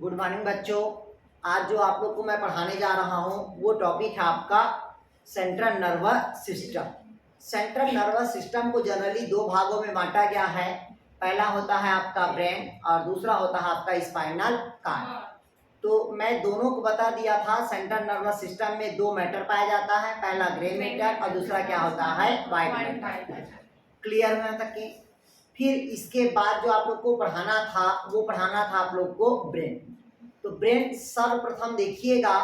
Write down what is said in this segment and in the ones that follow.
Good morning बच्चों। आज जो आप लोग को मैं पढ़ाने जा रहा हूँ वो टॉपिक है आपका central nervous system. Central nervous system को जनरली दो भागों में बांटा गया है। पहला होता है आपका ब्रेन और दूसरा होता है आपका स्पाइनल कॉर्ड। तो मैं दोनों को बता दिया था। सेंट्रल नर्वस सिस्टम में दो मैटर पाया जाता है, पहला ग्रे मैटर और दूसरा क्या होता है व्हाइट मैटर। क्लियर होना तक के फिर इसके बाद जो आप लोग को पढ़ाना था वो पढ़ाना था आप लोग को ब्रेन। तो ब्रेन सर्वप्रथम देखिएगा,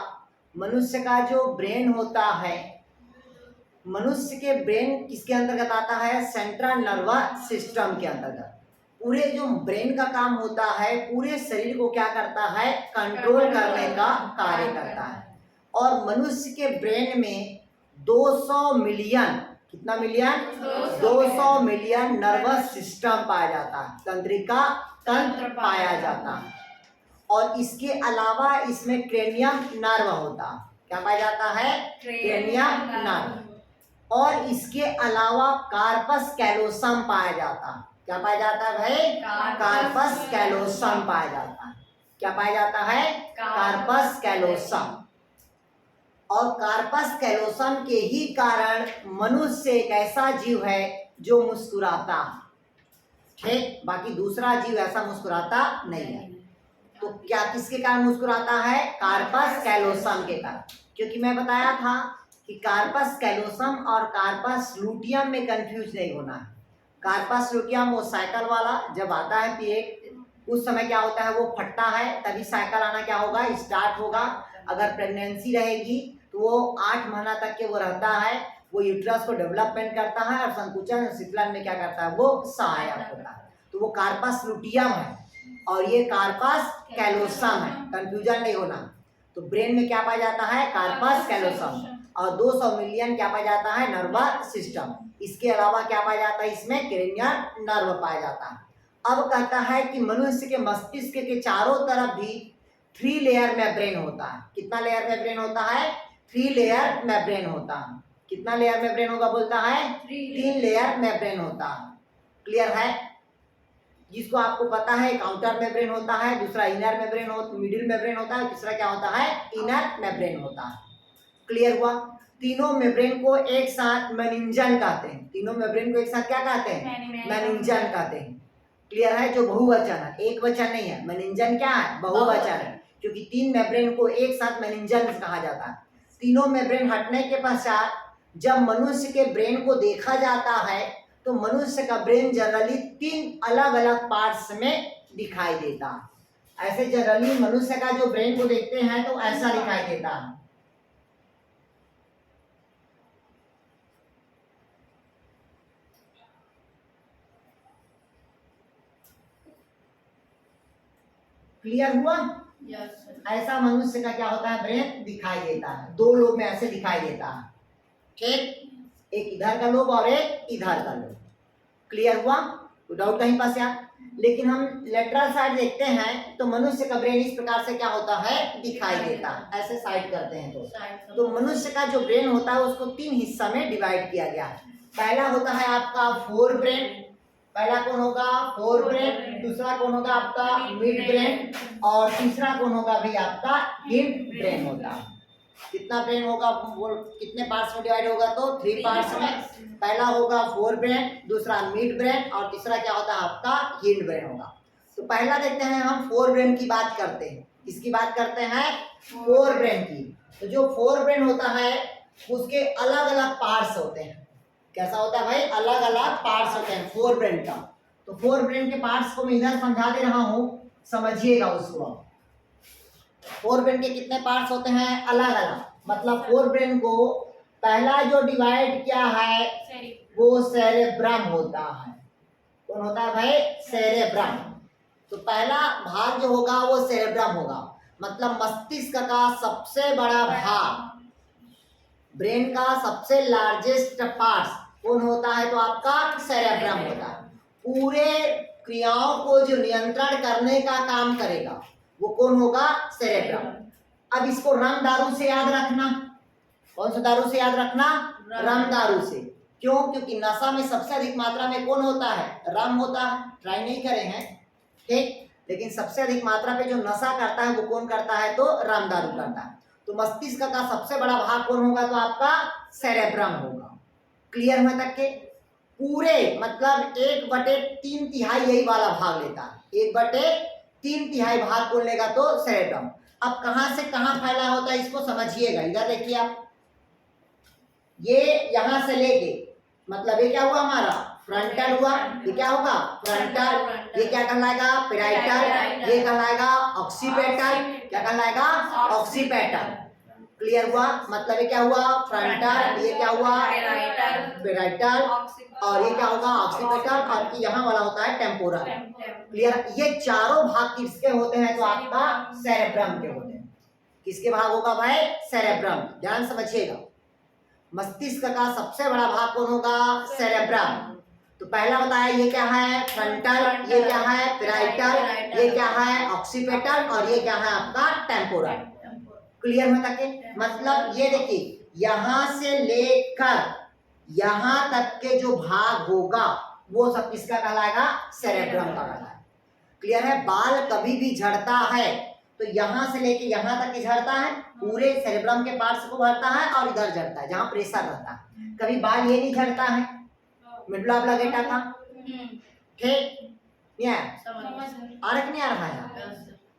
मनुष्य का जो ब्रेन होता है, मनुष्य के ब्रेन किसके अंतर्गत आता है? सेंट्रल नर्वस सिस्टम के अंतर्गत। पूरे जो ब्रेन का काम होता है पूरे शरीर को क्या करता है? कंट्रोल करने का कार्य करता है। और मनुष्य के ब्रेन में 200 मिलियन, कितना मिलियन? 200 मिलियन नर्वस सिस्टम पाया जाता है, तंत्रिका तंत्र पाया जाता है। और इसके अलावा इसमें क्रेनियम नर्व होता है। क्या पाया जाता है? Cranium nerve. और इसके अलावा कार्पस कैलोसम पाया जाता है। क्या पाया जाता है भाई? कार्पस कैलोसम पाया जाता है। क्या पाया जाता है? Corpus callosum. और कार्पस कैलोसम के ही कारण मनुष्य एक ऐसा जीव है जो मुस्कुराता है। ठीक, बाकी दूसरा जीव ऐसा मुस्कुराता नहीं है। तो क्या किसके कारण मुस्कुराता है? कार्पस कैलोसम के कारण। क्योंकि मैं बताया था कि कार्पस कैलोसम और कार्पस लूटियम में कंफ्यूज नहीं होना है। कार्पस लूटियम वो साइकिल वाला जब आता है पीरियड उस समय क्या होता है? वो फटता है, तभी साइकिल आना क्या होगा? स्टार्ट होगा। अगर प्रेगनेंसी रहेगी तो वो 8 महीना तक के वो रहता है, वो यूट्रस को डेवलपमेंट करता है और संकुचन शीतलन में क्या करता है? वो सहायक होता है। तो वो कार्पस लूटियम है और ये कार्पस कैलोसम है, कंफ्यूजन नहीं होना। तो ब्रेन में क्या पाया जाता है? Corpus callosum. और 200 मिलियन क्या पाया जाता है? Nervous system. इसके अलावा क्या पाया जाता है? इसमें क्रेनियल नर्व पाया जाता है। अब कहता है कि मनुष्य के मस्तिष्क के चारों तरफ भी 3 लेयर मेम्ब्रेन होता है। कितना लेयर मेम्ब्रेन होता है? 3 लेयर मेम्ब्रेन होता है। कितना लेयर मेम्ब्रेन होगा बोलता है? 3 लेयर मेम्ब्रेन होता है। क्लियर है? जिसको आपको पता है एक आउटर मेम्ब्रेन होता है, दूसरा इनर मेम्ब्रेन होता है, मिडिल मेम्ब्रेन होता है, तीसरा क्या होता है? इनर मेम्ब्रेन होता है। क्लियर हुआ? तीनों मेम्ब्रेन को एक साथ मेनिंजन कहते हैं। तीनों मेम्ब्रेन को एक साथ क्या कहते हैं? मेनिंजन कहते हैं। क्लियर है? जो बहुवचन है, एक वचन नहीं है। मेनिंजन क्या है? बहुवचन है, क्योंकि 3 मेम्ब्रेन को एक साथ मेनिंजन कहा जाता है। तीनों मेम्ब्रेन हटने के पश्चात जब मनुष्य के ब्रेन को देखा जाता है तो मनुष्य का ब्रेन जनरली 3 अलग अलग पार्ट्स में दिखाई देता है। ऐसे जनरली मनुष्य का जो ब्रेन को देखते हैं तो ऐसा दिखाई देता है। क्लियर हुआ? ऐसा मनुष्य का क्या होता है? ब्रेन दिखाई देता है। 2 लोब में ऐसे दिखाई देता है। ठीक, एक इधर का लोब और एक इधर का लोब। क्लियर हुआ? तो डाउट कहीं पास यार? लेकिन हम लेटरल साइड देखते हैं तो मनुष्य का ब्रेन इस प्रकार से क्या होता है? दिखाई देता है। ऐसे साइड करते हैं तो मनुष्य का जो ब्रेन होता है उसको 3 हिस्सा में डिवाइड किया गया है। पहला होता है आपका फोर ब्रेन। पहला कौन होगा? Fore brain. दूसरा कौन होगा? आपका मिड ब्रेन। और तीसरा कौन होगा भी? आपका हिंड ब्रेन होता है। कितना ब्रेन होगा? वो कितने पार्ट्स में डिवाइड होगा? तो 3 पार्ट्स में। पहला होगा फोर ब्रेन, दूसरा मिड ब्रेन और तीसरा क्या होता है? आपका हिंड ब्रेन होगा। तो पहला देखते हैं हम फोर ब्रेन की बात करते हैं। किसकी बात करते हैं? फोर ब्रेन की। तो जो फोर ब्रेन होता है उसके अलग अलग पार्ट्स होते हैं। कैसा होता है भाई? अलग अलग पार्ट्स होते हैं फोर ब्रेन का। तो फोर ब्रेन के पार्ट्स को मैं इधर समझा दे रहा हूं, समझिएगा उसको। फोर ब्रेन के कितने पार्ट्स होते हैं? अलग अलग। मतलब फोर ब्रेन को पहला जो डिवाइड किया है वो सेरेब्रम होता है। कौन होता है भाई? सेरेब्रम। तो पहला भाग जो होगा वो सेरेब्रम होगा। मतलब मस्तिष्क का सबसे बड़ा भाग, ब्रेन का सबसे लार्जेस्ट पार्ट कौन होता है? तो आपका सेरेब्रम होता है। पूरे क्रियाओं को जो नियंत्रण करने का काम करेगा वो कौन होगा? सेरेब्रम। अब इसको रम दारू से याद रखना। कौन सा दारू से याद रखना? रम दारू से। क्यों? क्योंकि नशा में सबसे अधिक मात्रा में कौन होता है? रम होता है। ट्राई नहीं करे हैं? ठीक, लेकिन सबसे अधिक मात्रा पे जो नशा करता है वो कौन करता है? तो रामदारू करता है। तो मस्तिष्क का सबसे बड़ा भाग कौन होगा? तो आपका सेरेब्रम होगा। क्लियर है तक के? पूरे मतलब 1/3 यही वाला भाग लेता है। 1/3 भाग कौन लेगा? तो सेरेब्रम। अब कहां से कहां फैला होता है इसको समझिएगा। इधर देखिए आप, ये यहां से लेके मतलब ये क्या हुआ हमारा? फ्रंटल हुआ। ये क्या होगा? फ्रंटल। ये क्या कहलाएगा? पेराइटल। ये कहलाएगा ऑक्सीपेटल। क्या कहलाएगा? ऑक्सीपेटल। क्लियर हुआ? मतलब ये क्या हुआ? फ्रंटल। ये क्या हुआ? पेराइटल। और ये क्या होगा? ऑक्सीपेटल। और यहाँ वाला होता है टेम्पोरल। क्लियर? ये चारों भाग किसके होते हैं? तो आपका सेरेब्रम के होते हैं। किसके भाग होगा भाई? सेरेब्रम। ध्यान समझिएगा। मस्तिष्क का सबसे बड़ा भाग कौन होगा? सेरेब्रम। तो पहला बताया ये क्या है? फ्रंटल। ये क्या है? पेराइटल। ये क्या है? ऑक्सीपेटल। और ये क्या है आपका? टेम्पोरल। क्लियर है तक के? मतलब ये देखिए, यहां से लेकर यहां तक के जो भाग होगा वो सब किसका कहलाएगा? सेरेब्रम का कहलाएगा। क्लियर है? बाल कभी भी झड़ता है तो यहां से लेके यहां तक झड़ता है, पूरे सेरेब्रम के पार्ट्स को भरता है और इधर झड़ता है जहां प्रेशर रहता है। कभी बाल ये नहीं झड़ता है, मिडला ब्लगेटा का। ठीक नहीं है? आरक नहीं आ रहा है?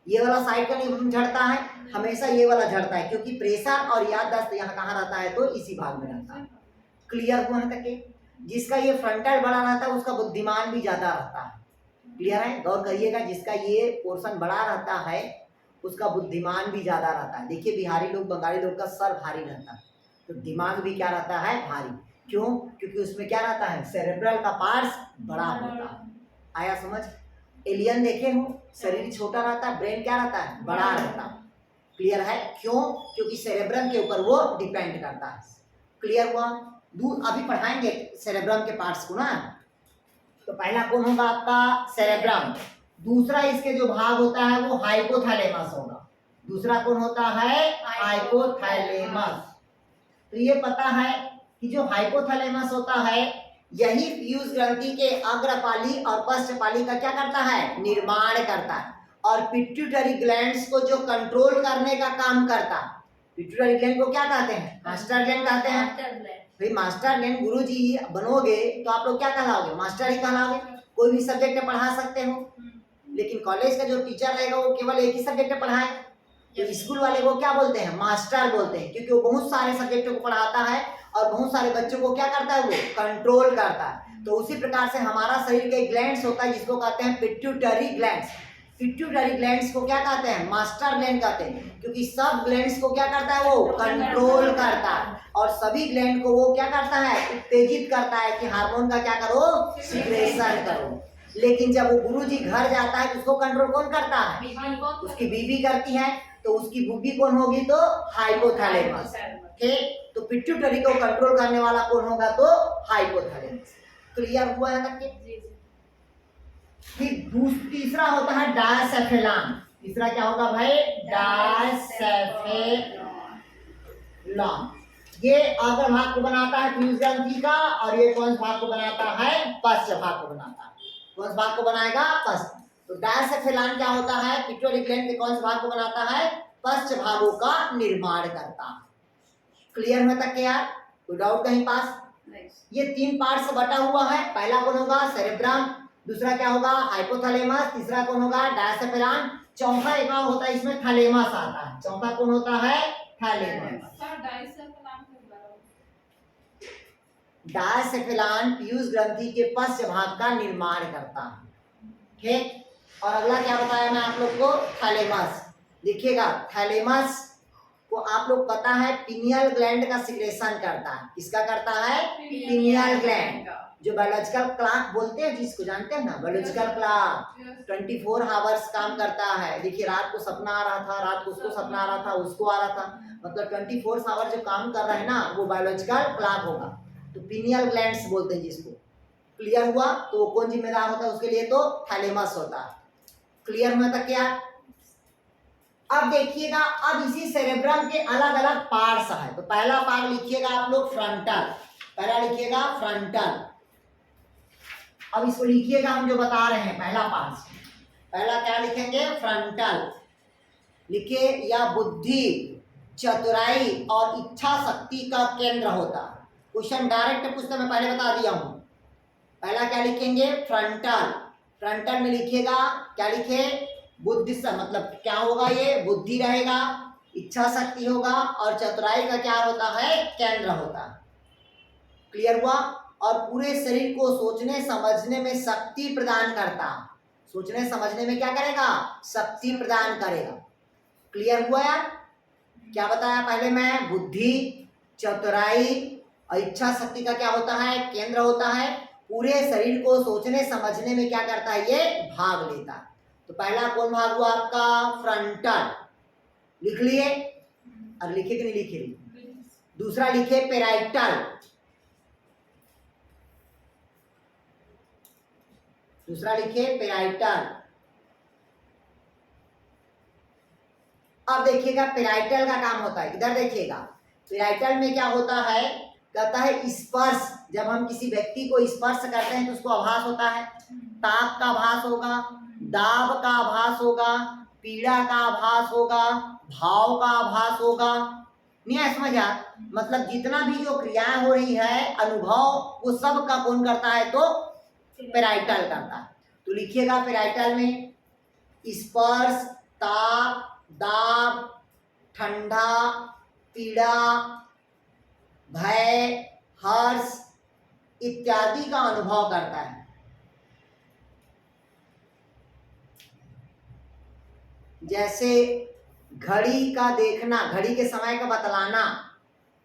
ये वाला साइड का नहीं झड़ता है, हमेशा ये वाला झड़ता है क्योंकि प्रेशर और याददाश्त यहाँ कहाँ रहता है? तो इसी भाग में रहता है। क्लियर हुआ तक के? जिसका ये फ्रंटल बड़ा रहता है उसका बुद्धिमान भी ज्यादा रहता है। क्लियर है? गौर करिएगा, जिसका ये पोर्शन बड़ा रहता है उसका बुद्धिमान भी ज्यादा रहता है। देखिए बिहारी लोग, बंगाली लोग का सर भारी रहता है तो दिमाग भी क्या रहता है? भारी। क्यों? क्योंकि उसमें क्या रहता है? सेरेब्रल का पार्ट्स बड़ा होता है। आया समझ? एलियन देखे हो, शरीर छोटा रहता है, ब्रेन क्या रहता है? बड़ा रहता है। क्लियर है? क्यों? क्योंकि सेरेब्रम के ऊपर वो डिपेंड करता है। क्लियर हुआ? अभी पढ़ाएंगे सेरेब्रम के पार्ट्स को ना। तो पहला कौन होगा आपका? सेरेब्रम। दूसरा इसके जो भाग होता है वो हाइपोथैलेमस होगा। दूसरा कौन होता है? हाइपोथैलेमस। तो ये पता है कि जो हाइपोथैलेमस होता है यही पीयूष ग्रंथि के अग्रपाली और पश्चपाली का क्या करता है? निर्माण करता है। और पिट्यूटरी ग्लैंड्स को जो कंट्रोल करने का काम करता है। पिट्यूटरी ग्लैंड को क्या कहते हैं? मास्टर ग्लैंड कहते हैं। भाई मास्टर ग्लैंड गुरुजी बनोगे तो आप लोग क्या कहलाओगे? मास्टर ही कहलाओगे। कोई भी सब्जेक्ट पढ़ा सकते हो, लेकिन कॉलेज का जो टीचर रहेगा वो केवल एक ही सब्जेक्ट पढ़ाए। तो स्कूल वाले को क्या बोलते हैं? मास्टर बोलते हैं, क्योंकि वो बहुत सारे सब्जेक्टों को पढ़ाता है और बहुत सारे बच्चों को क्या करता है? वो कंट्रोल करता है। तो उसी प्रकार से हमारा शरीर के ग्लैंड्स होता है जिसको कहते हैं पिट्यूटरी ग्लैंड्स। पिट्यूटरी ग्लैंड्स को क्या कहते हैं? मास्टर ग्लैंड कहते हैं, क्योंकि सब ग्लैंड्स को क्या करता है? वो कंट्रोल करता है और सभी ग्लैंड को वो क्या करता है? उत्तेजित करता है कि हार्मोन का क्या करो? सिक्रेशन करो। लेकिन जब वो गुरुजी घर जाता है तो उसको कंट्रोल कौन करता है? उसकी बीवी करती है। तो उसकी बीवी कौन होगी? तो हाइपोथैलेमस। ठीक, तो पिट्यूटरी को कंट्रोल करने वाला कौन होगा? तो हाइपोथैलेमस। क्लियर हुआ है तक के? फिर तीसरा होता है डायसेफेलान। तीसरा क्या होगा भाई? डायसेफेलान। ये अग्र भाग को बनाता है पीयूष ग्रंथि का और ये कौन भाग को बनाता है? पश्च भाग को बनाता है। कौन भाग को बनाएगा? पश्च। तो डायसेफेलान क्या होता है? पिट्यूटरी ग्लैंड के कौन से भाग को बनाता है? पश्च भागों का निर्माण करता है। क्लियर में तक यार? कोई डाउट कहीं पास? ये 3 पार्ट से बटा हुआ है। पहला कौन होगा? सेरेब्रम। दूसरा क्या होगा? हाइपोथैलेमस। तीसरा कौन होगा? डायसेफेलान। चौथा एक और होता है इसमें, थैलेमस आता है। चौथा कौन होता है? थैलेमस। डायसेफेलान पीयूष ग्रंथि के पश्च भाग का निर्माण करता है। ठीक, और अगला क्या बताया मैं आप लोग को? थैलेमस। देखिएगा, थैलेमस को आप लोग पता है पिनियल ग्लैंड का सिक्रेशन करता है। किसका करता है? Pineal gland. जो बायोलॉजिकल क्लॉक बोलते हैं जिसको, जानते हैं ना? बायोलॉजिकल क्लॉक 24 आवर्स काम करता है। देखिए रात को सपना आ रहा था, रात को उसको सपना आ रहा था, उसको आ रहा था, मतलब 24 आवर जो काम कर रहा है ना वो बायोलॉजिकल क्लॉक होगा। तो पिनियल ग्लैंड्स बोलते हैं जिसको। क्लियर हुआ? तो कौन जिम्मेदार होता है उसके लिए? तो थैलेमस होता है। क्लियर हुआ तक क्या? अब देखिएगा, अब इसी सेरेब्रम के अलग अलग पार्ट्स है। तो पहला पार्ट लिखिएगा आप लोग फ्रंटल। पहला लिखिएगा फ्रंटल। अब इसको लिखिएगा हम जो बता रहे हैं, पहला पार्ट। पहला क्या लिखेंगे? फ्रंटल। लिखिए, या बुद्धि, चतुराई और इच्छा शक्ति का केंद्र होता है। क्वेश्चन डायरेक्ट पूछते, मैं पहले बता दिया हूं। पहला क्या लिखेंगे? फ्रंटल। फ्रंटल में लिखिएगा, क्या लिखे? बुद्धि से मतलब क्या होगा? ये बुद्धि रहेगा, इच्छा शक्ति होगा और चतुराई का क्या होता है? केंद्र होता है। क्लियर हुआ? और पूरे शरीर को सोचने समझने में शक्ति प्रदान करता। सोचने समझने में क्या करेगा? शक्ति प्रदान करेगा। क्लियर हुआ यार? क्या बताया पहले मैं? बुद्धि, चतुराई और इच्छा शक्ति का क्या होता है? केंद्र होता है। पूरे शरीर को सोचने समझने में क्या करता है? ये भाग लेता है। तो पहला कौन भाग हुआ आपका? फ्रंटल। लिख लिए? और लिखे कि नहीं लिखे? दूसरा लिखे पेराइटल। दूसरा लिखे पेराइटल। अब देखिएगा, पेराइटल का काम होता है, इधर देखिएगा। पेराइटल में क्या होता है? कहता है स्पर्श। जब हम किसी व्यक्ति को स्पर्श करते हैं तो उसको आभास होता है। ताप का आभास होगा, दाब का आभास होगा, पीड़ा का आभास होगा, भाव का आभास होगा। नहीं है समझ आ? मतलब जितना भी जो क्रियाएं हो रही है, अनुभव, वो सब का कौन करता है? तो पेराइटल करता है। तो लिखिएगा, पेराइटल में स्पर्श, ताप, दाब, ठंडा, पीड़ा, भय, हर्ष इत्यादि का अनुभव करता है। जैसे घड़ी का देखना, घड़ी के समय का बतलाना,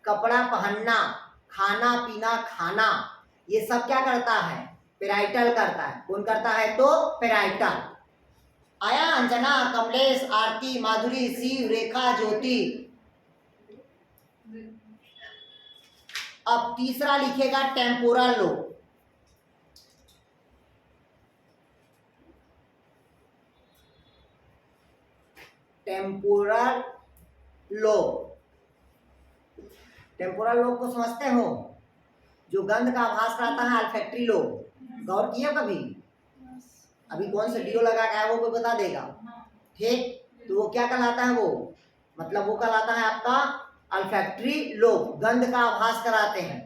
कपड़ा पहनना, खाना पीना खाना, ये सब क्या करता है? पेराइटल करता है। कौन करता है? तो पेराइटल। आया अंजना, कमलेश, आरती, माधुरी, शिव, रेखा, ज्योति। अब तीसरा लिखेगा temporal lobe. Temporal lobe. Temporal lobe को समझते हो? जो गंध का आभास कराता है, अल्फैक्टरी लोब। गौर किया कभी? अभी कौन सा डीओ लगा के है वो कोई बता देगा? ठीक, तो वो क्या कहलाता है? वो मतलब वो कहलाता है आपका अल्फैक्टरी लोब। गंध का आभास कराते हैं।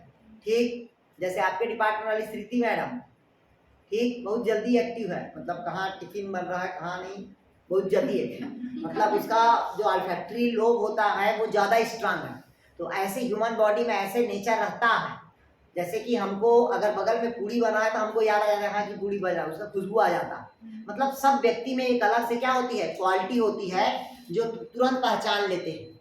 ठीक, जैसे आपके डिपार्टमेंट वाली श्रुति मैडम, ठीक, बहुत जल्दी एक्टिव है। मतलब कहाँ टिफिन बन रहा है, कहाँ नहीं, बहुत जल्दी है। मतलब उसका जो अल्फैक्टरी लोब होता है वो ज़्यादा स्ट्रांग है। तो ऐसे ह्यूमन बॉडी में ऐसे नेचर रहता है। जैसे कि हमको अगर बगल में पूड़ी बना है तो हमको याद आ जाता है कि पूड़ी बन रहा है, उसका खुशबू आ जाता है। मतलब सब व्यक्ति में एक अलग से क्या होती है? क्वालिटी होती है जो तुरंत पहचान लेते हैं।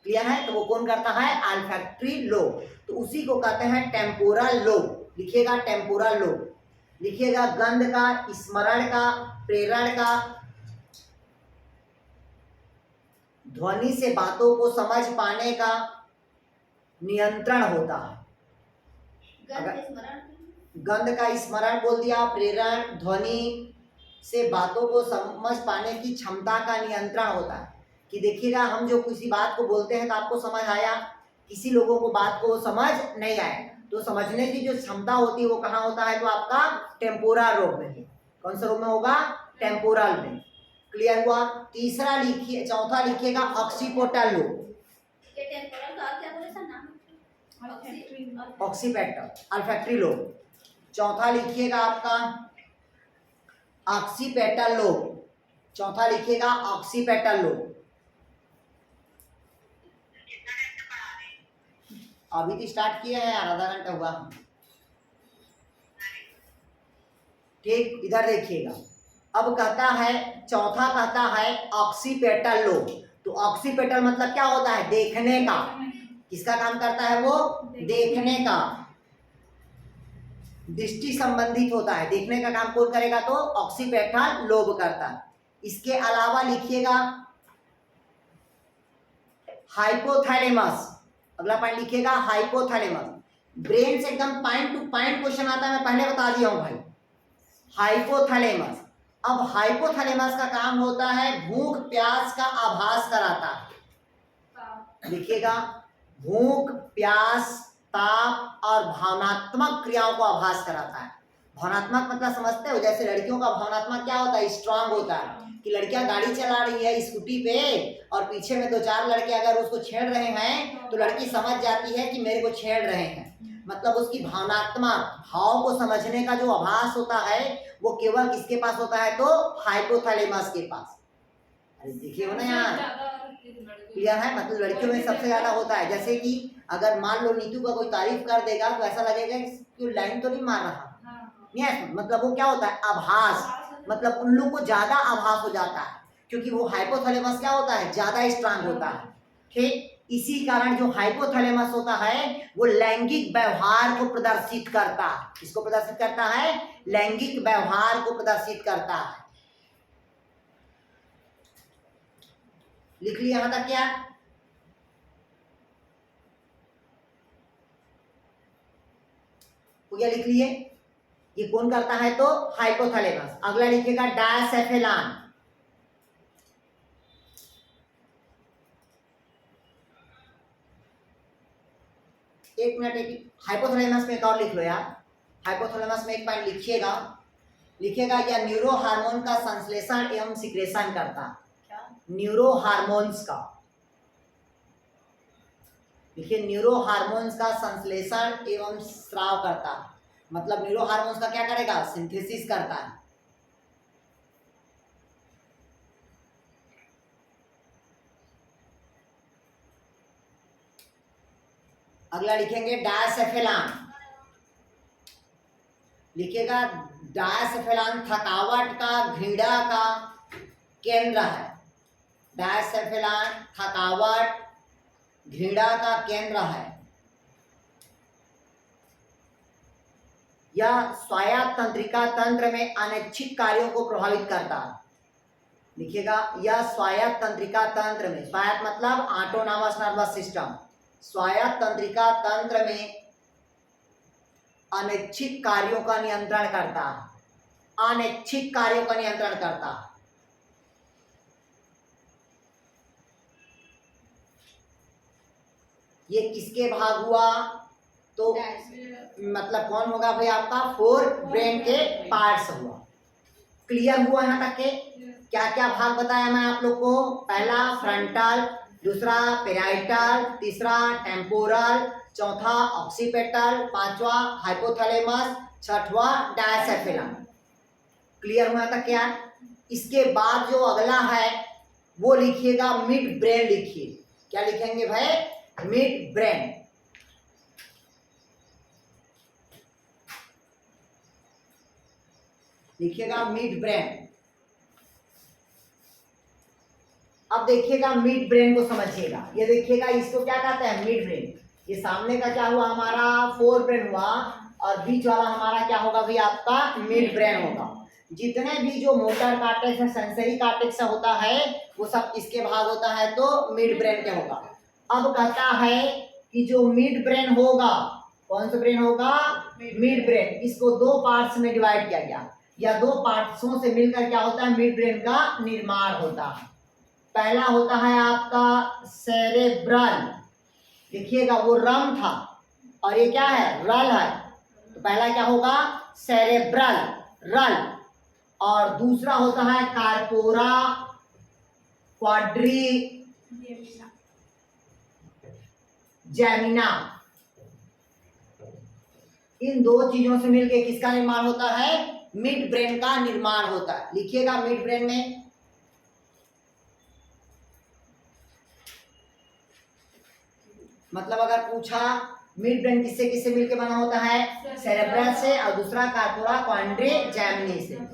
क्लियर है? तो वो कौन करता है? अल्फैक्टरी लोब। तो उसी को कहते हैं टेम्पोरल लोब। लिखिएगा टेम्पोरल लोब। लिखिएगा गंध का, स्मरण का, प्रेरण का, ध्वनि से बातों को समझ पाने का नियंत्रण होता है। गंध का स्मरण बोल दिया, प्रेरण, ध्वनि से बातों को समझ पाने की क्षमता का नियंत्रण होता है। कि देखिएगा, हम जो किसी बात को बोलते हैं तो आपको समझ आया, किसी लोगों को बात को समझ नहीं आया, तो समझने की जो क्षमता होती है वो कहाँ होता है? तो आपका टेम्पोरल लोब में। कौन सा लोब में होगा? टेम्पोरल में। क्लियर हुआ? तीसरा लिखिए, चौथा लिखिएगा occipital lobe. Occipital, olfactory lobe. चौथा लिखिएगा आपका ऑक्सीपिटल लोब। चौथा लिखिएगा ऑक्सीपिटल लोब। अभी तो स्टार्ट किए हैं यार, आधा घंटा हुआ। ठीक, इधर देखिएगा। अब कहता है, चौथा कहता है ऑक्सीपिटल लोब। तो ऑक्सीपिटल मतलब क्या होता है? देखने का। किसका काम करता है वो? देखने का। दृष्टि संबंधित होता है। देखने का काम कौन करेगा? तो ऑक्सीपिटल लोब करता है। इसके अलावा लिखिएगा हाइपोथैलेमस। अगला पॉइंट लिखिएगा हाइपोथैलेमस। ब्रेन से एकदम पॉइंट टू पॉइंट क्वेश्चन आता है, मैं पहले बता दिया हूं भाई। हाइपोथैलेमस। अब हाइपोथैलेमस का काम होता है भूख प्यास का आभास कराता है। लिखिएगा भूख, प्यास, ताप और भावनात्मक क्रियाओं को आभास कराता है। भावनात्मक मतलब समझते हो, जैसे लड़कियों का भावनात्मक क्या होता है, स्ट्रांग होता है। कि लड़कियां गाड़ी चला रही है स्कूटी पे और पीछे में दो चार लड़के अगर उसको छेड़ रहे हैं तो लड़की समझ जाती है कि मेरे को छेड़ रहे हैं। मतलब उसकी भावनात्मक भाव को समझने का जो आभास होता है वो केवल किसके पास होता है, तो हाइपोथैलेमस के पास। अरे देखिए हो ना यार, क्लियर है। मतलब लड़कियों में सबसे ज्यादा होता है। जैसे कि अगर मान लो नीतू का कोई तारीफ कर देगा तो ऐसा लगेगा कि लाइन तो नहीं मार रहा, नहीं, मतलब वो क्या होता है, आभास। मतलब उन लोग को ज्यादा आभास हो जाता है क्योंकि वो हाइपोथैलेमस क्या होता है, ज्यादा स्ट्रांग होता है। ठीक, इसी कारण जो हाइपोथैलेमस होता है वो लैंगिक व्यवहार को प्रदर्शित करता है। किसको प्रदर्शित करता है, लैंगिक व्यवहार को प्रदर्शित करता है। लिख लिया यहां तक क्या, हो गया, लिख लिए। ये कौन करता है, तो हाइपोथैलेमस। अगला लिखेगा डायसेफेलान। एक मिनट, एक हाइपोथैलेमस में एक और लिख लो यार। हाइपोथैलेमस में एक पॉइंट लिखिएगा, लिखिएगा या न्यूरो हार्मोन का संश्लेषण एवं सिक्रेशन करता। क्या, न्यूरो हार्मोन्स का, देखिए न्यूरो हार्मोन्स का संश्लेषण एवं स्राव करता। मतलब न्यूरो हार्मोन्स का क्या करेगा, सिंथेसिस करता है। अगला लिखेंगे डायसेफेलान। लिखेगा डायसेफेलान थकावट का, घृणा का केंद्र है। डायसेफेलान थकावट घृणा का केंद्र है। यह स्वायत्त तंत्रिका तंत्र में अनैच्छिक कार्यों को प्रभावित करता है। लिखिएगा यह स्वायत्त तंत्रिका तंत्र में, स्वायत्त मतलब ऑटोनॉमस नर्वस सिस्टम, स्वायत्त तंत्रिका तंत्र में अनैच्छिक कार्यों का नियंत्रण करता है। अनैच्छिक कार्यों का नियंत्रण करता है। ये किसके भाग हुआ, तो मतलब कौन होगा भाई, आपका फोर ब्रेन के पार्ट्स हुआ। क्लियर हुआ यहाँ तक के, क्या क्या भाग बताया मैं आप लोग को, पहला फ्रंटल, दूसरा पेराइटल, तीसरा टेम्पोरल, चौथा ऑक्सीपिटल, पांचवा हाइपोथैलेमस, छठवा डायसेफेलान। क्लियर हुआ तक क्या। इसके बाद जो अगला है वो लिखिएगा मिड ब्रेन। लिखिए क्या लिखेंगे भाई, मिड ब्रेन। लिखिएगा मिड ब्रेन। अब देखिएगा मिड ब्रेन को समझिएगा। ये देखिएगा इसको क्या कहते हैं, मिड ब्रेन। ये सामने का क्या हुआ हमारा, फोर ब्रेन हुआ, और बीच वाला हमारा क्या होगा भाई, आपका मिड ब्रेन होगा। जितने भी जो मोटर कार्टेक्स है, सेंसरी कार्टेक्स होता है, वो सब किसके भाग होता है, तो मिड ब्रेन के होगा। अब कहता है कि जो मिड ब्रेन होगा, कौन सा ब्रेन होगा, मिड ब्रेन। इसको दो पार्ट्स में डिवाइड किया गया, या दो पार्ट्सों से मिलकर क्या होता है, मिड ब्रेन का निर्माण होता है। पहला होता है आपका सेरेब्रल। देखिएगा वो रम था और ये क्या है, रल है। तो पहला क्या होगा, सेरेब्रल, रल। और दूसरा होता है कार्पोरा क्वाड्री जेमिना। इन दो चीजों से मिलकर किसका निर्माण होता है, मिड ब्रेन का निर्माण होता है। लिखिएगा मिड ब्रेन में, मतलब अगर पूछा मिड ब्रेन किससे किससे मिलकर बना होता है, सेरेब्रल से, और दूसरा कार्पोरा क्वाड्री जेमिनी से।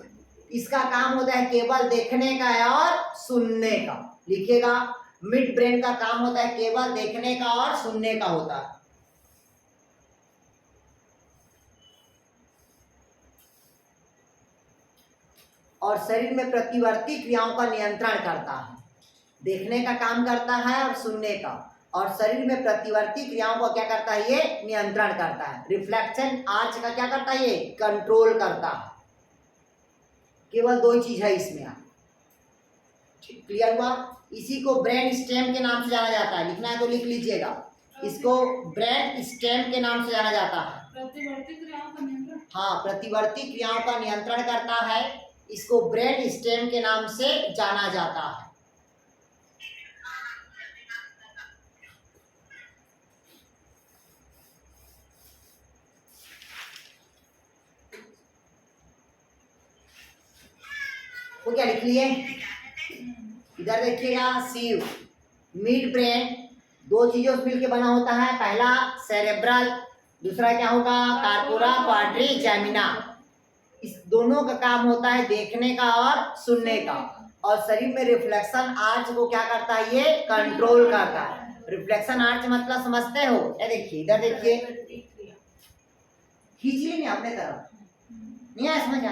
इसका काम होता है केवल देखने का और सुनने का। लिखिएगा मिड ब्रेन का काम होता है केवल देखने का और सुनने का होता है। और शरीर में प्रतिवर्ती क्रियाओं का नियंत्रण करता है। देखने का काम करता है और सुनने का, और शरीर में प्रतिवर्ती क्रियाओं को क्या करता है, ये नियंत्रण करता है। रिफ्लेक्शन आर्च का क्या करता है, ये कंट्रोल करता है। केवल दो चीज है इसमें। क्लियर हुआ। इसी को ब्रेन स्टेम के नाम से जाना जाता है। लिखना है तो लिख लीजिएगा, इसको ब्रेन स्टेम के नाम से जाना जाता है। प्रतिवर्ती क्रियाओं का नियंत्रण। हाँ, प्रतिवर्ती क्रियाओं का नियंत्रण करता है। इसको ब्रेन स्टेम के नाम से जाना जाता है। तो क्या लिख लिए? इधर देखिएगा, सीव मिड ब्रेन दो चीजों से मिलकर बना होता है। पहला सेरेब्रल, दूसरा क्या होगा? Corpora quadrigemina. इस दोनों का काम होता है देखने का और सुनने का, और शरीर में रिफ्लेक्शन आर्च को क्या करता है? ये कंट्रोल करता है। रिफ्लेक्शन आर्च मतलब समझते हो? ये देखिए, इधर देखिए, खींच ली नहीं अपने तरफ, नहीं आया समझ?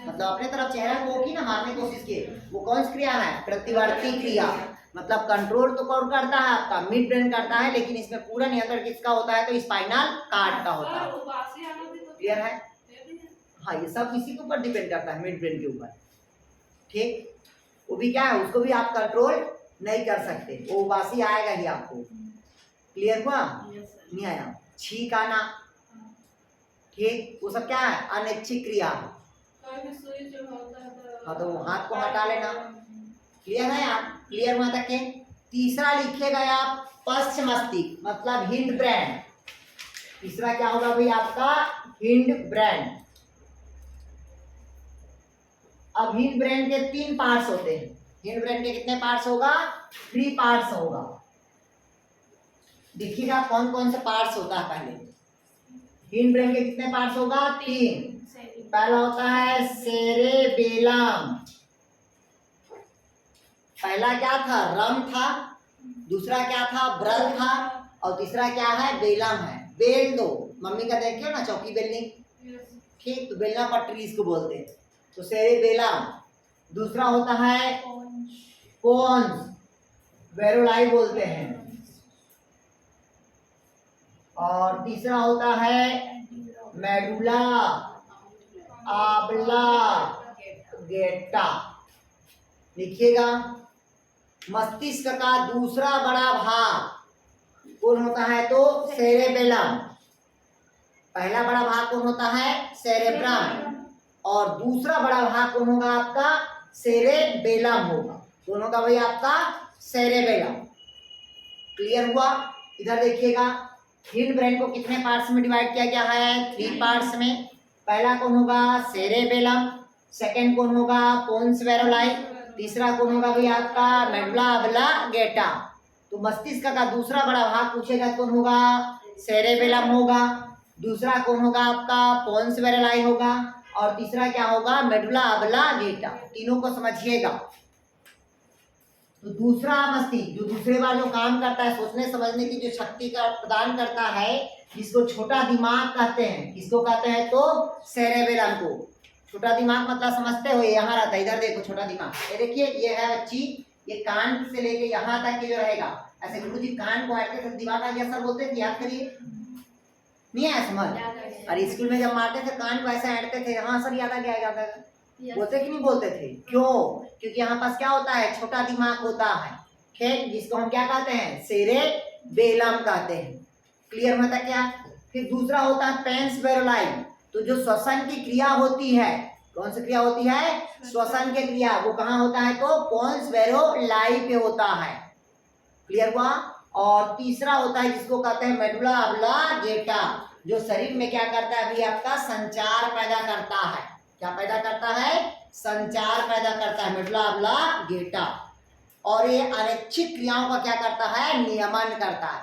मतलब अपने तरफ चेहरा को की ना मारने की कोशिश किए, वो कौन सी क्रिया है? प्रतिवर्ती क्रिया। मतलब कंट्रोल तो कौन करता है? आपका मिड ब्रेन करता है, लेकिन इसमें पूरा नियंत्रण किसका होता है? तो स्पाइनल कॉर्ड का होता है। क्लियर है? हाँ, ये सब इसी के ऊपर डिपेंड करता है, मिड ब्रेन के ऊपर। ठीक, वो भी क्या है, उसको भी आप कंट्रोल नहीं कर सकते, वो उबासी आएगा ही आपको। क्लियर हुआ? नहीं आया? छींक आना, ठीक, वो सब क्या है? अनैच्छिक क्रिया। हाँ, तो हाथ को हटा लेना। क्लियर है आप? क्लियर हुआ तक के? तीसरा लिखेगा आप पश्च मस्तिष्क, मतलब हिंड ब्रेन। तीसरा क्या होगा भाई आपका? Hind brain. अब हिंड ब्रेन के 3 पार्ट्स होते हैं। हिंड ब्रेन के कितने पार्ट्स होगा? 3 पार्ट्स होगा। देखिएगा कौन कौन से पार्ट्स होता है। पहले हिंड ब्रेन के कितने पार्ट्स होगा? 3। पहला होता है सेरेबेलम। पहला क्या था? रम था, दूसरा क्या था? ब्रल था, और तीसरा क्या है? बेलम है। बेल दो, मम्मी का देखियो ना, चौकी बेलनी, ठीक, तो बेलना पटरी इसको बोलते हैं। तो सेरेबेलम। दूसरा होता है पोन्स, वेरोलाई बोलते हैं। और तीसरा होता है मेडुला ऑब्लांगेटा। लिखिएगा, मस्तिष्क का दूसरा बड़ा भाग कौन होता है? तो सेरेबेलम। पहला बड़ा भाग कौन होता है? सेरेब्रम। और दूसरा बड़ा भाग कौन होगा आपका? सेरेबेलम होगा। कौन होगा भाई आपका? सेरेबेलम। क्लियर हुआ? इधर देखिएगा, हिंड ब्रेन को कितने पार्ट्स में डिवाइड किया गया है? 3 पार्ट्स में। पहला कौन होगा? सेरेबेलम। सेकंड कौन होगा? पोन्स वेरोलाई। तीसरा कौन होगा भाई आपका? Medulla oblongata. तो मस्तिष्क का दूसरा बड़ा भाग पूछेगा कौन होगा? सेरेबेलम होगा। दूसरा कौन होगा आपका? पोन्स वेरोलाई होगा। और तीसरा क्या होगा? Medulla oblongata. तीनों को समझिएगा। तो दूसरा मस्तिष्क जो दूसरे बार जो काम करता है, सोचने समझने की जो शक्ति का प्रदान करता है, जिसको छोटा दिमाग कहते हैं। किसको कहते हैं? तो सेरेबेलम को। छोटा दिमाग मतलब समझते हो? यहाँ रहता है, इधर देखो छोटा दिमाग, ये देखिए, ये है बच्ची, ये कान से लेके यहाँ तक के जो रहेगा। ऐसे गुरु जी कान को ऐसे थे, दिमाग का क्या सर बोलते थे? याद करिए, नहीं आया समझ? अरे स्कूल में जब मारते थे कान को ऐसे ऐंठते थे, हाँ सर याद आ गया, याद आ गया। बोलते कि नहीं बोलते थे? क्यों? क्योंकि यहाँ पास क्या होता है? छोटा दिमाग होता है, ठीक, जिसको हम क्या कहते हैं? सेरेबेलम कहते हैं। क्लियर होता क्या? फिर दूसरा होता है पेंस वेरोलाई। तो जो श्वसन की क्रिया होती है, कौन सी क्रिया होती है? श्वसन की क्रिया, वो कहाँ होता है? तो पोन्स वेरोलाई पे होता है। क्लियर हुआ? और तीसरा होता है जिसको कहते हैं मेडुला ऑब्लांगेटा, जो शरीर में क्या करता है? अभी आपका संचार पैदा करता है। क्या पैदा करता है? संचार पैदा करता है, मेडुला ऑब्लांगेटा। और ये अनैच्छिक क्रियाओं का क्या करता है? नियमन करता है।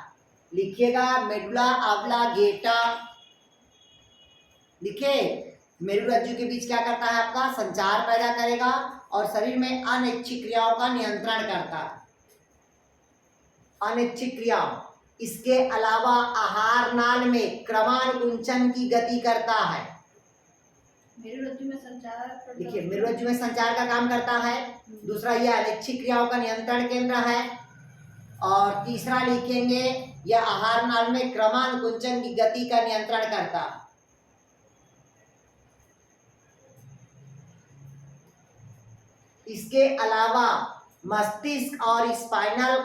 लिखिएगा, मेडुला ऑब्लांगेटा। लिखे, मेरुरज्जु के बीच क्या करता है? आपका संचार पैदा करेगा और शरीर में अनैच्छिक क्रियाओं का नियंत्रण करता है। अनैच्छिक क्रिया, इसके अलावा आहार नाल में क्रमानुकुंचन की गति करता है। मेरुरज्जु में संचार, देखिए, मेरुरज्जु में संचार का काम करता है। दूसरा, यह अनैच्छिक क्रियाओं का नियंत्रण केंद्र है। और तीसरा लिखेंगे, यह आहार नाल में क्रमानुकुंचन की गति का नियंत्रण करता है। इसके अलावा मस्तिष्क और स्पाइनल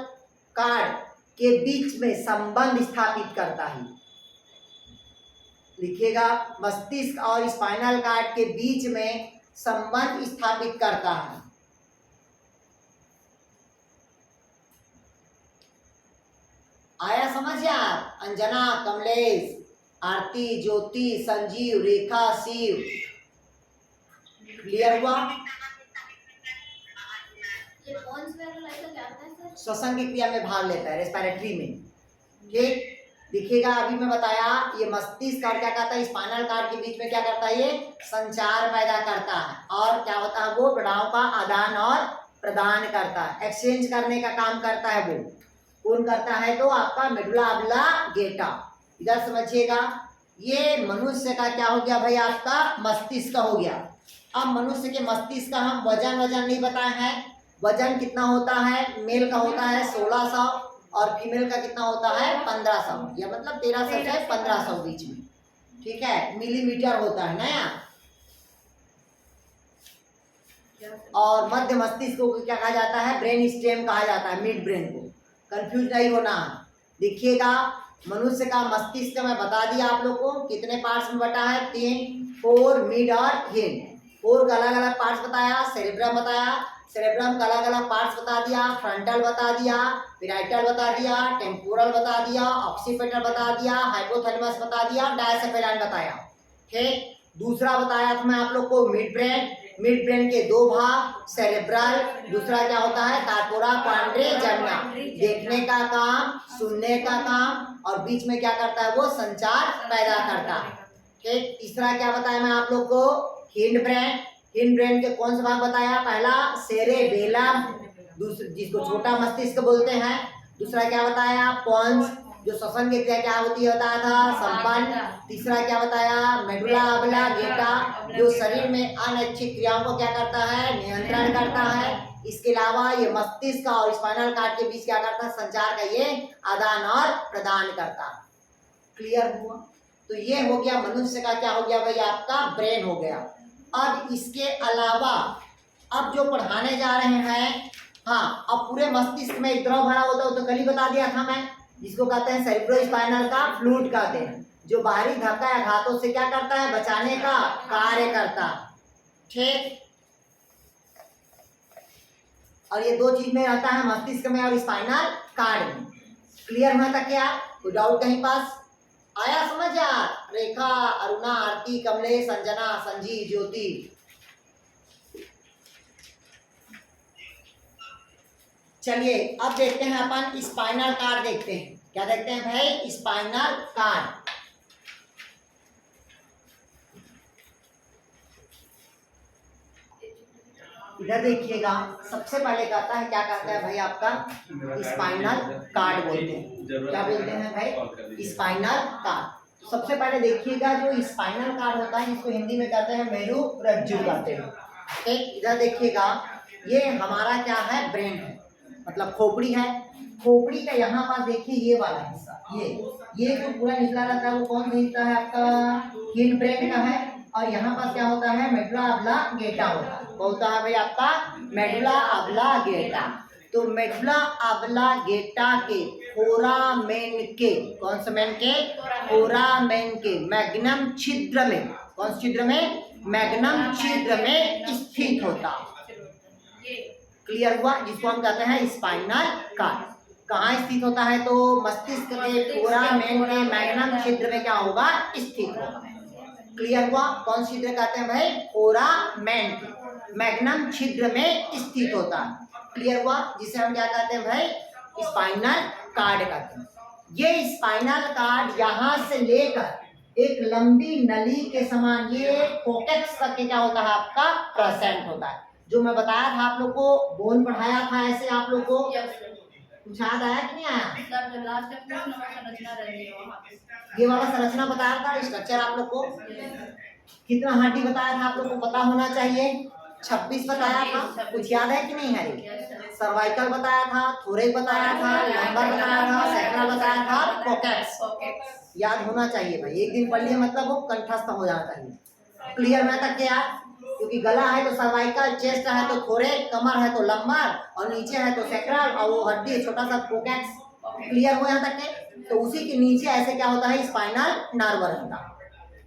कॉर्ड के बीच में संबंध स्थापित करता है। लिखिएगा, मस्तिष्क और स्पाइनल कार्ड के बीच में संबंध स्थापित करता है। आया समझ यार? अंजना, कमलेश, आरती, ज्योति, संजीव, रेखा, शिव, क्लियर हुआ? ये कौन सा वाला ऐसा क्या होता है सर? श्वसन की क्रिया में भाग लेता है, रेस्पिरेटरी में। ठीक, देखिएगा अभी मैं बताया, ये मस्तिष्क और क्या करता है, स्पाइनल कार्ड के बीच में क्या करता है, ये संचार पैदा करता है और क्या होता है, वो प्रणाव का आदान और प्रदान करता है, एक्सचेंज करने का काम करता है। वो कौन करता है? तो आपका मेडुला ऑब्लांगेटा। इधर समझिएगा, ये मनुष्य का क्या हो गया भाई, आपका मस्तिष्क हो गया। अब मनुष्य के मस्तिष्क का हम वजन नहीं बताए हैं। वजन कितना होता है? मेल का होता है 1600 और फीमेल का कितना होता है? 1500, या मतलब 1300 से 1500 बीच में। ठीक है, मिलीमीटर होता है नया। और मध्य मस्तिष्क को क्या कहा जाता है? ब्रेन स्टेम कहा जाता है, मिड ब्रेन को। कंफ्यूज नहीं होना। देखिएगा, मनुष्य का मस्तिष्क मैं बता दिया आप लोग को कितने पार्ट्स में बटा है, 3, 4, मिड और हिंड। 4 का अलग अलग पार्ट्स बताया, सेरेब्रम बताया, सेरेब्रम का अलग अलग पार्ट्स बता दिया, फ्रंटल बता दिया, पेराइटल बता दिया, टेम्पोरल बता दिया, ऑक्सीपिटल बता दिया, हाइपोथैलेमस बता दिया, डायसेफेलाइन बताया। ठीक, दूसरा बताया था मैं आप लोग को मिड ब्रेन। मिड ब्रेन के 2 भाग, सेरेब्रल, दूसरा क्या होता है, कार्पोरा क्वाड्रिजेमिना, देखने का काम, सुनने का काम, और बीच में क्या करता है, वो संचार पैदा करता है। ठीक, तीसरा क्या बताया मैं आप लोग को, हिंड ब्रेन। हिंड ब्रेन के कौन सा भाग बताया? पहला सेरेबेलम, दूसरा जिसको छोटा मस्तिष्क बोलते हैं। दूसरा क्या बताया? पोन्स, जो श्वसन की क्रिया क्या होती है बताया था, संपन्न। तीसरा क्या बताया? मेडुला ऑब्लांगेटा, जो शरीर में अनैच्छिक क्रियाओं को क्या करता है, नियंत्रण करता है। इसके अलावा ये मस्तिष्क और स्पाइनल कार्ड के बीच क्या करता है, संचार का ये आदान और प्रदान करता है। क्लियर हुआ? तो ये हो गया मनुष्य का क्या हो गया भाई, आपका ब्रेन हो गया। अब इसके अलावा अब जो पढ़ाने जा रहे हैं, हाँ, अब पूरे मस्तिष्क में एक द्रव भरा होता है, तो कल ही बता दिया था मैं, जिसको कहते हैं सेरेब्रोस्पाइनल का फ्लूइड कहते हैं, जो बाहरी धक्का या घातों से क्या करता है, बचाने का कार्य करता है। ठीक, और ये 2 चीज में रहता है, मस्तिष्क में और स्पाइनल कार्ड में। क्लियर हुआ था क्या? कोई डाउट कहीं पास? आया समझ यार? रेखा, अरुणा, आरती, कमलेश, संजना, संजीव, ज्योति। चलिए अब देखते हैं अपन स्पाइनल कार्ड देखते हैं। क्या देखते हैं भाई? Spinal cord. इधर देखिएगा, सबसे पहले कहता है, क्या कहता है भाई, आपका स्पाइनल कार्ड बोलते हैं। क्या बोलते हैं भाई? Spinal cord. सबसे पहले देखिएगा, जो स्पाइनल कार्ड होता है इसको हिंदी में कहते हैं मेरुरज्जु कहते हैं। ठीक, इधर देखिएगा, ये हमारा क्या है, ब्रेन है, मतलब खोपड़ी है। खोपड़ी का यहाँ पास देखिए ये वाला हिस्सा, ये जो पूरा निकला रहता है वो कौन सा हिस्सा है आपका? हिंड ब्रेन का है। और यहाँ पास क्या होता है? मेडुला ऑब्लांगेटा होता है। होता है भाई आपका मेडुला ऑब्लांगेटा। तो मेडुला ऑब्लांगेटा के फोरामेन के, कौन से मेन के? फोरामेन के मैग्नम छिद्र में, कौन से छिद्र में? मैग्नम छिद्र में स्थित होता। क्लियर हुआ? जिसको हम कहते हैं स्पाइनल कार्ड। कहाँ स्थित होता है? तो मस्तिष्क के फोरामेन के मैग्नम छिद्र में क्या होगा? स्थित होगा। क्लियर हुआ? कौन छिद्र कहते हैं भाई? फोरामेन के मैग्नम छिद्र में स्थित होता है। क्लियर हुआ? जिसे हम क्या कहते हैं भाई? स्पाइनल कार्ड कहते हैं। ये स्पाइनल कार्ड यहाँ से लेकर एक लंबी नली के समान ये कोटेक्स तक के क्या होता है आपका? प्रेजेंट होता है। जो मैं बताया था आप लोग को, बोन पढ़ाया था ऐसे आप लोग को, कुछ याद आया कि नहीं आया? ये वाला संरचना बताया था, स्ट्रक्चर आप लोग को। कितना हड्डी बताया था आप लोग को पता होना चाहिए? 26 बताया था। कुछ याद है कि नहीं है? सर्वाइकल बताया था, थोरेक बताया था, लंबर बताया था, सैक्रल बताया था, कोकेक्स। याद होना चाहिए भाई, एक दिन पढ़ लिया मतलब वो कंठस्थ हो जाना चाहिए। क्लियर में तक क्या? क्योंकि गला है तो सर्वाइकल, चेस्ट है तो थोरेक, कमर है तो लंबर, और नीचे है तो सैक्रल, और वो हड्डी छोटा सा कोकेक्स। क्लियर हो यहाँ तक के? तो उसी के नीचे ऐसे क्या होता है? स्पाइनल नर्व रहता।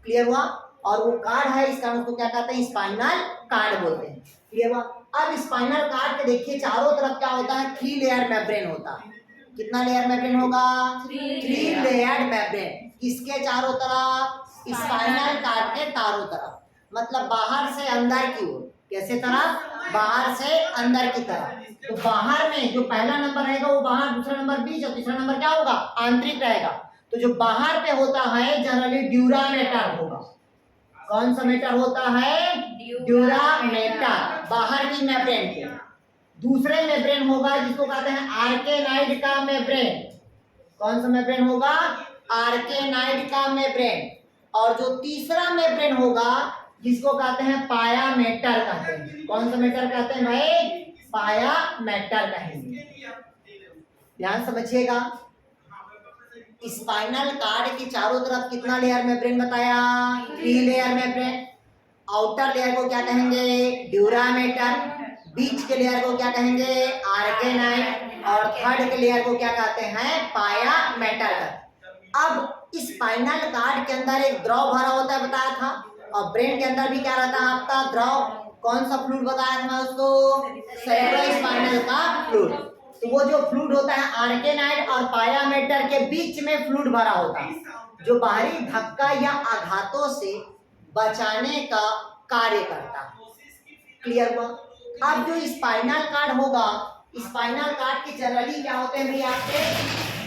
क्लियर हुआ? और वो कार्ड है, इस कारण उसको क्या कहते हैं? स्पाइनल कार्ड बोलते हैं। क्लियर हुआ? अब स्पाइनल कार्ड के देखिए चारों तरफ क्या होता है? 3 लेयर मेम्ब्रेन होता है। कितना लेयर मेम्ब्रेन होगा? 3 लेयर मेम्ब्रेन। किसके चारों तरफ? स्पाइनल कार्ड के चारों तरफ, मतलब बाहर से अंदर की ओर। कैसे तरफ? बाहर से अंदर की तरफ। तो बाहर में जो पहला नंबर रहेगा वो बाहर, दूसरा नंबर बीच और तीसरा नंबर क्या होगा? आंतरिक रहेगा। तो जो बाहर पे होता है जनरली ड्यूरामेटर होगा। कौन सा मेटर होता है? ड्यूरामेटर, बाहर की मेम्ब्रेन पे। दूसरे मेम्ब्रेन होगा जिसको कहते हैं आर्केनाइड का मेम्ब्रेन। कौन सा मेम्ब्रेन होगा? आर्केनाइड का मेम्ब्रेन। और जो तीसरा मेम्ब्रेन होगा जिसको कहते हैं पायामेटर कहते हैं। कौन सा मेटर कहते हैं भाई? पायामेटर कहेंगे। ध्यान समझिएगा। स्पाइनल कार्ड के चारों तरफ कितना लेयर मेम्ब्रेन बताया? 3 लेयर मेम्ब्रेन। आउटर लेयर को क्या कहेंगे? ड्यूरामेटर। बीच के लेयर को क्या कहेंगे? आर्केनाइड। और थर्ड के लेयर को क्या कहते हैं? पायामेटर। अब स्पाइनल कार्ड के अंदर एक द्रव भरा होता है, बताया था। और ब्रेन के अंदर भी क्या रहता है आपका? द्रव। कौन सा फ्लूइड बताया था उसको? सेरेब्रोस्पाइनल का फ्लूइड। तो वो जो फ्लूइड होता है आर्केनाइड और पायामेटर के बीच में फ्लूइड भरा होता है, जो बाहरी धक्का या आघातों से बचाने का कार्य करता है। क्लियर हुआ? अब जो स्पाइनल कार्ड होगा, स्पाइनल कार्ड के जनरली क्या होते हैं भाई? आपके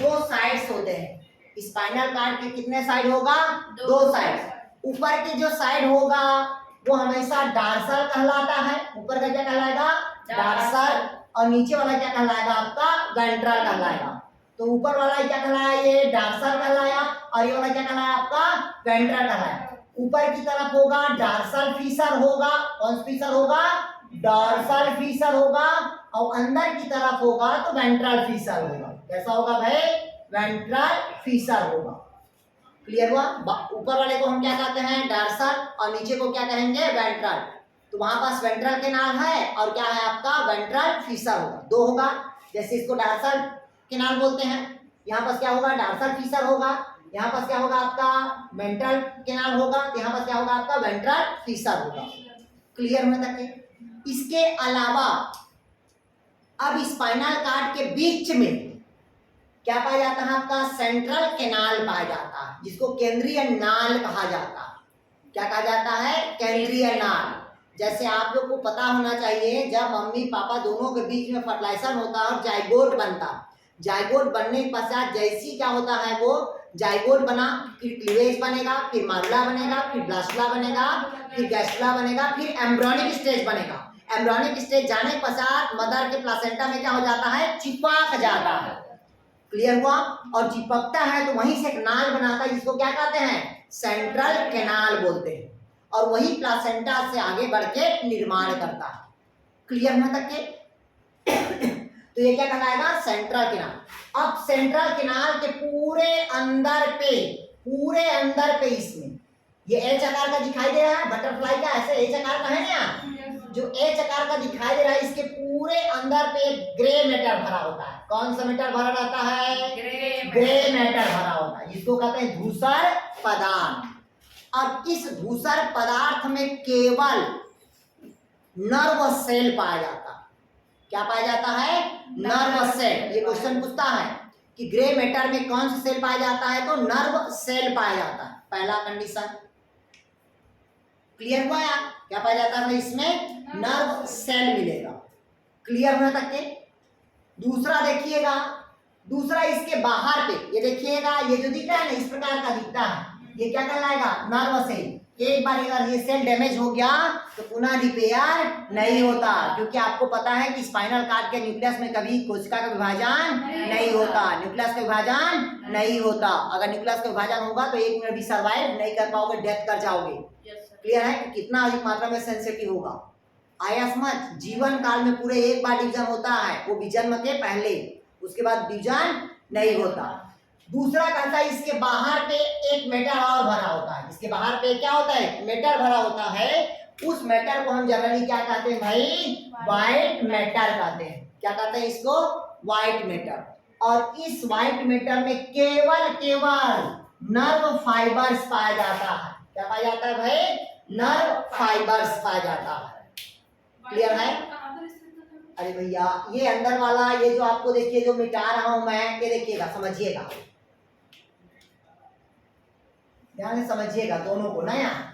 2 साइड्स होते हैं। स्पाइनल कार्ड के कितने साइड होगा? 2 साइड। ऊपर के जो साइड होगा वो हमेशा डार्सल कहलाता है। ऊपर का क्या कहलाएगा? डार्सल। और नीचे वाला क्या कहलाएगा आपका? वेंट्रल कहलाएगा। तो ऊपर वाला क्या कहलाया? ये डार्सल कहलाया। और ये वाला क्या कहलाया आपका? वेंट्रल कहलाया। ऊपर की तरफ होगा डार्सल फीसर होगा। कौन सा फीसर होगा? डॉर्सल फीसर होगा। और अंदर की तरफ होगा तो वेंट्रल फीसर होगा। कैसा होगा भाई? वेंट्रल फीसर होगा। क्लियर हुआ? ऊपर वाले को हम क्या कहते हैं? डार्सल। और नीचे को क्या कहेंगे? वेंट्रल। तो वहां पास वेंट्रल केनाल है और क्या है आपका? वेंट्रल फीसर होगा। 2 होगा। जैसे इसको डार्सल केनाल बोलते हैं, यहाँ पास क्या होगा? डार्सल फीसर होगा। यहाँ पास क्या होगा आपका? वेंट्रल केनाल होगा। यहाँ पास क्या होगा आपका? वेंट्रल फीसर होगा। क्लियर होने तक? इसके अलावा अब स्पाइनल कार्ड के बीच में क्या पाया जाता है आपका? सेंट्रल केनाल पाया जाता है, जिसको केंद्रीय नाल कहा जाता है। क्या कहा जाता है? केंद्रीय नाल। जैसे आप लोग को पता होना चाहिए, जब मम्मी पापा दोनों के बीच में फर्टिलाइजेशन होता है और जाइगोट बनता है, जाइगोट बनने के पश्चात जैसी क्या होता है, वो जाइगोट बना, फिर क्लीवेज बनेगा, फिर मारुला बनेगा, फिर ब्लास्टुला बनेगा, फिर गैस्ट्रुला बनेगा, फिर एम्ब्रियोनिक स्टेज बनेगा। एम्ब्रियोनिक स्टेज जाने के पश्चात मदर के प्लासेंटा में क्या हो जाता है? चिपक जाता है। क्लियर हुआ? और चिपकता है तो वहीं से एक नाल बनाता है, जिसको क्या कहते हैं? सेंट्रल केनाल बोलते हैं। और वही प्लासेंटा से आगे बढ़ के निर्माण करता है। क्लियर है तक के? तो ये क्या कहलाएगा? Central canal. अब सेंट्रल केनाल के पूरे अंदर पे इसमें ये एच आकार का दिखाई दे रहा है, बटरफ्लाई का ऐसे एच आकार का है ना, जो एच आकार का दिखाई दे रहा है, इसके पूरे अंदर पे ग्रे मैटर भरा होता है। कौन सा मैटर भरा रहता है? ग्रे मैटर भरा होता है, जिसको कहते हैं धूसर पदार्थ। अब इस धूसर पदार्थ में केवल नर्व सेल पाया जाता है। क्या पाया जाता है? Nerve cell. ये क्वेश्चन पूछता है कि ग्रे मैटर में कौन सा सेल पाया जाता है, तो नर्व सेल पाया जाता है। पहला कंडीशन क्लियर हुआ यार? क्या पाया जाता है इसमें? नर्व सेल मिलेगा। क्लियर होने तक के? दूसरा देखिएगा, दूसरा इसके बाहर पे ये देखिएगा, ये जो दिख रहा है ना, इस प्रकार का दिखता है, ये क्या कहलाएगा? Nerve cell. एक बार अगर ये सेल डैमेज हो गया तो पुनः रिपेयर नहीं होता, क्योंकि आपको पता है कि स्पाइनल कार्ड के न्यूक्लियस में कभी कोशिका का विभाजन नहीं होता, न्यूक्लियस का विभाजन नहीं होता। अगर न्यूक्लियस का विभाजन होगा तो 1 मिनट भी सर्वाइव नहीं कर पाओगे, डेथ कर जाओगे। क्लियर है कि कितना अधिक मात्रा में सेंसिटिव होगा? आया समझ? जीवन काल में पूरे एक बार डिवीजन होता है, वो भी जन्म के पहले, उसके बाद डिवीजन नहीं होता। दूसरा कहता है इसके बाहर पे एक मेटर और भरा होता है। इसके बाहर पे क्या होता है? मेटर भरा होता है। उस मेटर को हम जनरली क्या कहते हैं भाई? व्हाइट मेटर कहते हैं। क्या कहते हैं इसको? White matter. और इस व्हाइट मेटर में केवल नर्व फाइबर्स पाया जाता है। क्या पाया जाता है भाई? नर्व फाइबर्स पाया जाता है। क्लियर है? अरे भैया ये अंदर वाला, ये जो आपको देखिए जो मिटा रहा हूं मैं, ये देखिएगा, समझिएगा, ध्यान से समझिएगा दोनों को ना। यहाँ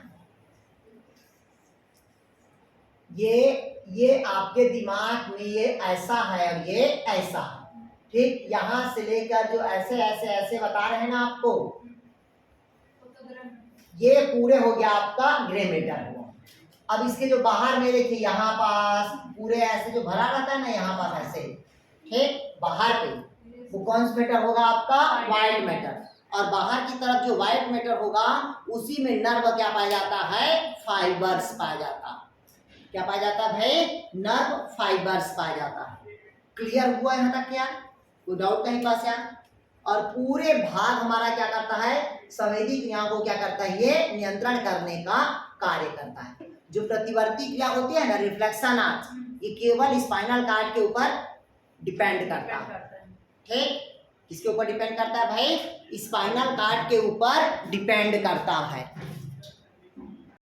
ये आपके दिमाग में ये ऐसा है और ये ऐसा है, ठीक। यहां से लेकर जो ऐसे ऐसे ऐसे बता रहे हैं ना आपको, ये पूरे हो गया आपका ग्रे मैटर हुआ। अब इसके जो बाहर में देखिए यहाँ पास पूरे ऐसे जो भरा रहता है ना, यहाँ पास ऐसे, ठीक, बाहर पे वो कौन सा मैटर होगा आपका? White matter. और बाहर की तरफ जो व्हाइट मैटर होगा उसी में नर्व क्या पाया जाता है? फाइबर्स पाया जाता है। क्या पाया जाता है भाई? नर्व फाइबर्स पाया जाता है। क्लियर हुआ यहाँ तक क्या? कोई डाउट कहीं पास यहाँ? और पूरे भाग हमारा क्या करता है? संवेदी क्रियाओं को क्या करता है? ये नियंत्रण करने का कार्य करता है। जो प्रतिवर्ती क्रिया होती है ना, रिफ्लेक्शन आर्च, ये केवल स्पाइनल कार्ड के ऊपर डिपेंड करता है, ठीक। किसके ऊपर डिपेंड करता है भाई? स्पाइनल कार्ड के ऊपर डिपेंड करता है।